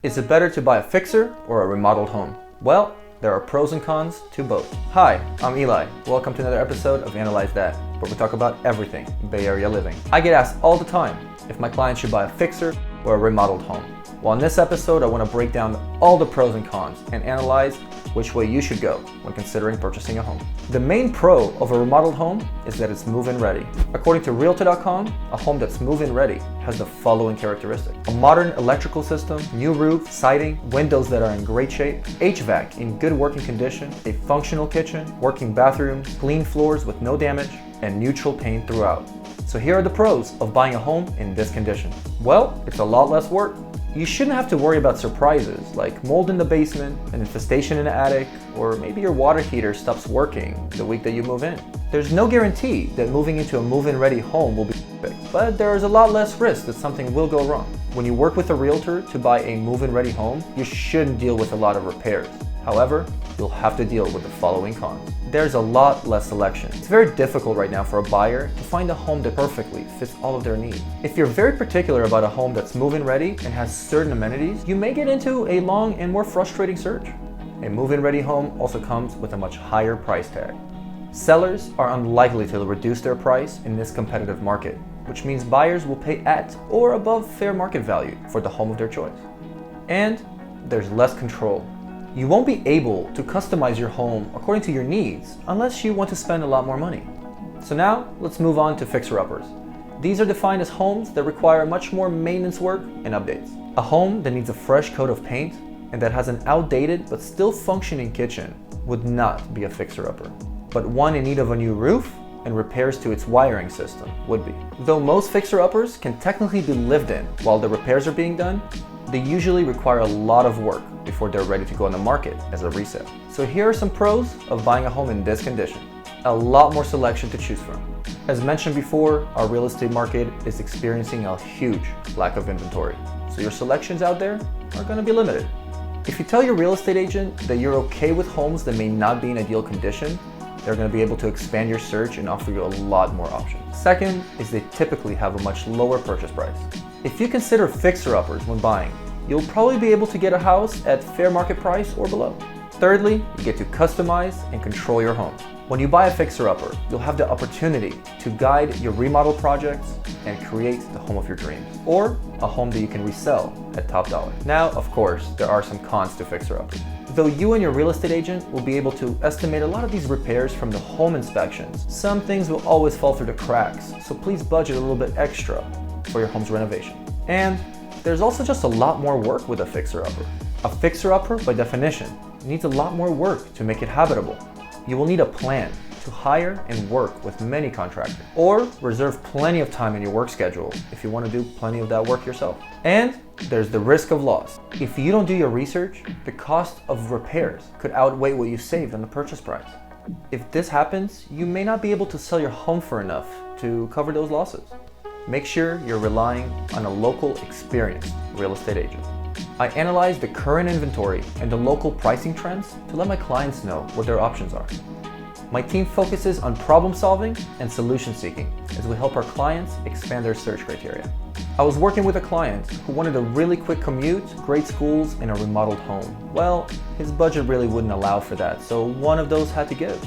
Is it better to buy a fixer or a remodeled home? Well, there are pros and cons to both. Hi, I'm Eli. Welcome to another episode of Analyze That, where we talk about everything Bay Area living. I get asked all the time if my clients should buy a fixer or a remodeled home. Well, in this episode, I want to break down all the pros and cons and analyze which way you should go when considering purchasing a home. The main pro of a remodeled home is that it's move-in ready. According to Realtor.com, a home that's move-in ready has the following characteristics: a modern electrical system, new roof, siding, windows that are in great shape, HVAC in good working condition, a functional kitchen, working bathrooms, clean floors with no damage, and neutral paint throughout. So here are the pros of buying a home in this condition. Well, it's a lot less work. You shouldn't have to worry about surprises like mold in the basement, an infestation in the attic, or maybe your water heater stops working the week that you move in. There's no guarantee that moving into a move-in ready home will be perfect, but there is a lot less risk that something will go wrong. When you work with a realtor to buy a move-in ready home, you shouldn't deal with a lot of repairs. However, you'll have to deal with the following cons. There's a lot less selection. It's very difficult right now for a buyer to find a home that perfectly fits all of their needs. If you're very particular about a home that's move-in ready and has certain amenities, you may get into a long and more frustrating search. A move-in ready home also comes with a much higher price tag. Sellers are unlikely to reduce their price in this competitive market, which means buyers will pay at or above fair market value for the home of their choice. And there's less control. You won't be able to customize your home according to your needs unless you want to spend a lot more money. So now let's move on to fixer-uppers. These are defined as homes that require much more maintenance work and updates. A home that needs a fresh coat of paint and that has an outdated but still functioning kitchen would not be a fixer-upper. But one in need of a new roof and repairs to its wiring system would be. Though most fixer-uppers can technically be lived in while the repairs are being done, they usually require a lot of work before they're ready to go on the market as a resale. So here are some pros of buying a home in this condition. A lot more selection to choose from. As mentioned before, our real estate market is experiencing a huge lack of inventory. So your selections out there are going to be limited. If you tell your real estate agent that you're okay with homes that may not be in ideal condition, they're going to be able to expand your search and offer you a lot more options. Second is they typically have a much lower purchase price. If you consider fixer-uppers when buying, you'll probably be able to get a house at fair market price or below. Thirdly, you get to customize and control your home. When you buy a fixer-upper, you'll have the opportunity to guide your remodel projects and create the home of your dreams, or a home that you can resell at top dollar. Now, of course, there are some cons to fixer-uppers. Though you and your real estate agent will be able to estimate a lot of these repairs from the home inspections, some things will always fall through the cracks, so please budget a little bit extra for your home's renovation. And there's also just a lot more work with a fixer-upper. A fixer-upper, by definition, needs a lot more work to make it habitable. You will need a plan to hire and work with many contractors, or reserve plenty of time in your work schedule if you want to do plenty of that work yourself. And there's the risk of loss. If you don't do your research, the cost of repairs could outweigh what you saved on the purchase price. If this happens, you may not be able to sell your home for enough to cover those losses. Make sure you're relying on a local, experienced real estate agent. I analyze the current inventory and the local pricing trends to let my clients know what their options are. My team focuses on problem solving and solution seeking as we help our clients expand their search criteria. I was working with a client who wanted a really quick commute, great schools, and a remodeled home. Well, his budget really wouldn't allow for that, so one of those had to give.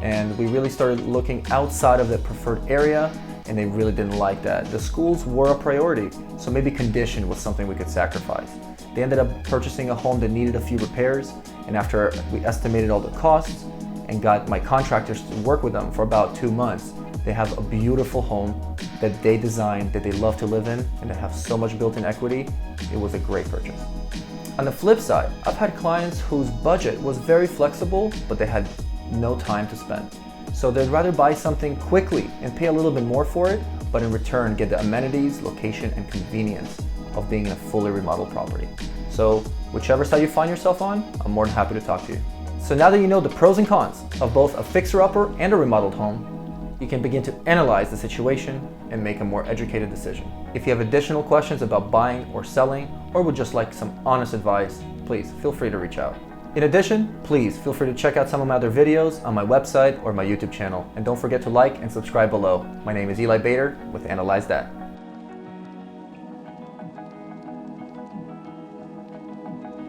And we really started looking outside of the preferred area, and they really didn't like that. The schools were a priority, so maybe condition was something we could sacrifice. They ended up purchasing a home that needed a few repairs, and after we estimated all the costs and got my contractors to work with them for about 2 months, they have a beautiful home that they designed, that they love to live in, and that have so much built-in equity. It was a great purchase. On the flip side, I've had clients whose budget was very flexible, but they had no time to spend. So they'd rather buy something quickly and pay a little bit more for it, but in return get the amenities, location, and convenience of being in a fully remodeled property. So whichever side you find yourself on, I'm more than happy to talk to you. So now that you know the pros and cons of both a fixer-upper and a remodeled home, you can begin to analyze the situation and make a more educated decision. If you have additional questions about buying or selling, or would just like some honest advice, please feel free to reach out. In addition, please feel free to check out some of my other videos on my website or my YouTube channel. And don't forget to like and subscribe below. My name is Eli Beyder with Analyze That.